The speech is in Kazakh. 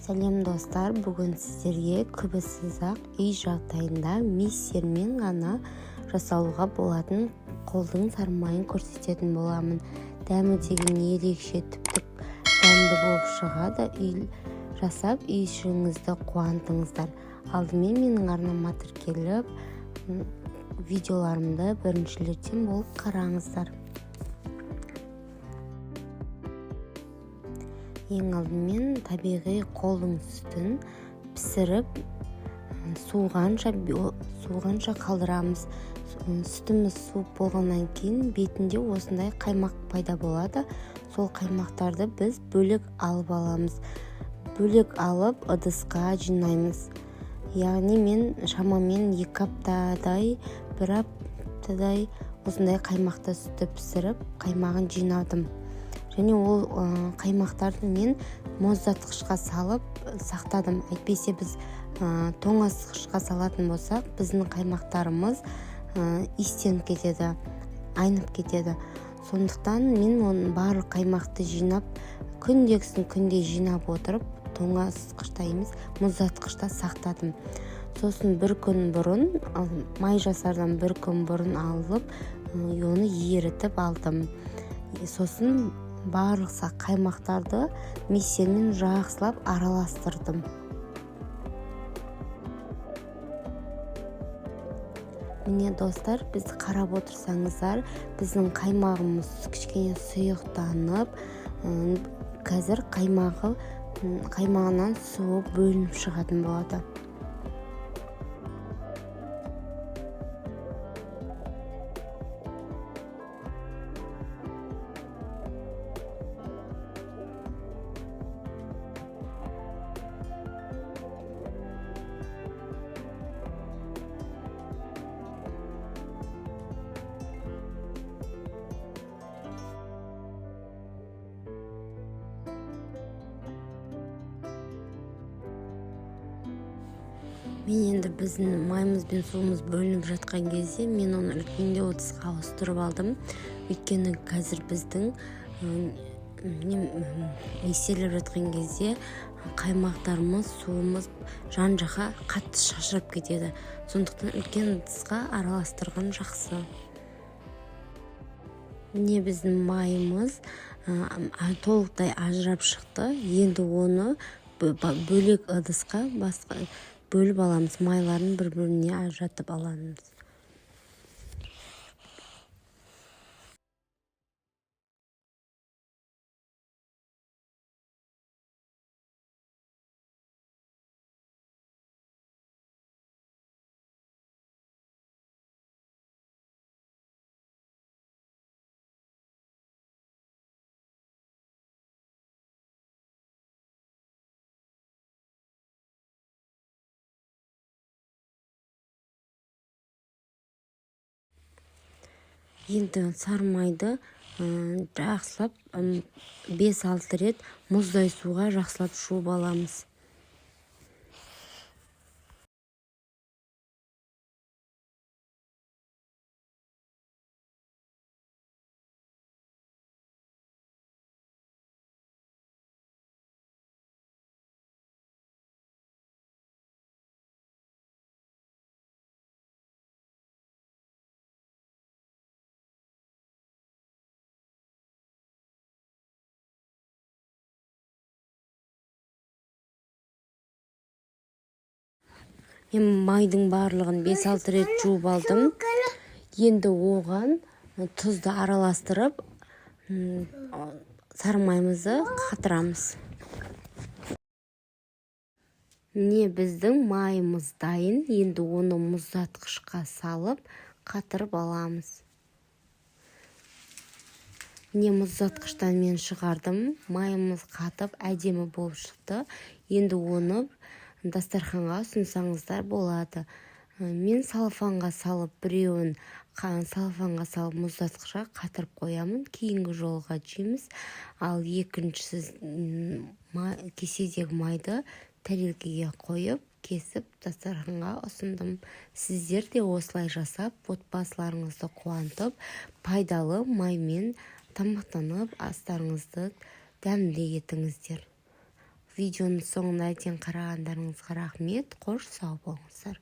Сәлем достар, бүгін сіздерге күбісіз-ақ үй жағдайында миксермен ғана жасалуға болатын қолдың сармайын көрсететін боламын. Дәмі деген ерекше, тіпті дәмді болып шығады. Жасап үй ішіңізді қуантыңыздар. Алдымен менің арнама тіркеліп, видеоларымды біріншілерден болып қараңыздар. Ең алдымен табиғи қолдың сүтін пісіріп, суығанша қалдырамыз. Сүтіміз суып болғаннан кейін бетінде осындай қаймақ пайда болады. Сол қаймақтарды біз бөлек алып аламыз. Бөлек алып ыдысқа жинаймыз. Яғни мен шамамен 2 аптадай, 1 аптадай осындай қаймақты сүтті пісіріп, қаймағын жинадым. Және ол қаймақтарды мен мұздатқышқа салып сақтадым. Әйтпесе біз тоңазытқышқа салатын болсақ, біздің қаймақтарымыз иістеніп кетеді, айнып кетеді. Сондықтан мен оның барлық қаймақты жинап, күнде жинап отырып, тоңазытқышта емес, мұздатқышта сақтадым. Сосын 1 күн бұрын, май жасардан 1 күн бұрын алып, оны ерітіп алдым. Сосын барлық қаймақтарды миксермен жақсылап араластырдым. Міне достар, біз қарап отырсаңыздар, біздің қаймағымыз кішкене сұйықтанып, қазір қаймағынан суы бөлініп шығатын болады. Мен енді біздің майымыз бен суымыз бөлініп жатқан кезде мен оны үлкенде ыдысқа ауыстырып алдым. Өйткені қазір біздің миксерлеп жатқан кезде қаймақтарымыз, суымыз жан-жаққа қатты шашырап кетеді. Сондықтан үлкен ыдысқа араластырған жақсы. Міне біздің майымыз толықтай ажырап шықты. Енді оны бөлек ыдысқа бөліп аламыз. Майларын бір-біріне ажыратып аламыз. Енді сармайды жақсылап 5-6 рет мұздай суға жақсылап жуып аламыз. Мен майдың барлығын 5-6 рет жуып алдым. Енді оған тұзды араластырып, сармаймызды қатырамыз. Міне біздің майымыз дайын. Енді оны мұздатқышқа салып, қатырып аламыз. Міне мұздатқыштан мен шығардым. Майымыз қатып, әдемі болып шықты. Енді оны дастарханға ұсынсаңыздар болады. Мен салфанға салып, біреуін салфанға салып мұздатқышқа қатырып қоямын. Кейінгі жолға жейміз. Ал екіншісі кеседегі майды тарелкеге қойып, кесіп дастарханға ұсындым. Сіздер де осылай жасап, отбасыларыңызды қуантып, пайдалы маймен тамақтанып, астарыңызды дәмді етіңіздер. видеоның соңына дейін қарағандарыңызға рахмет. Қош сау болыңыздар.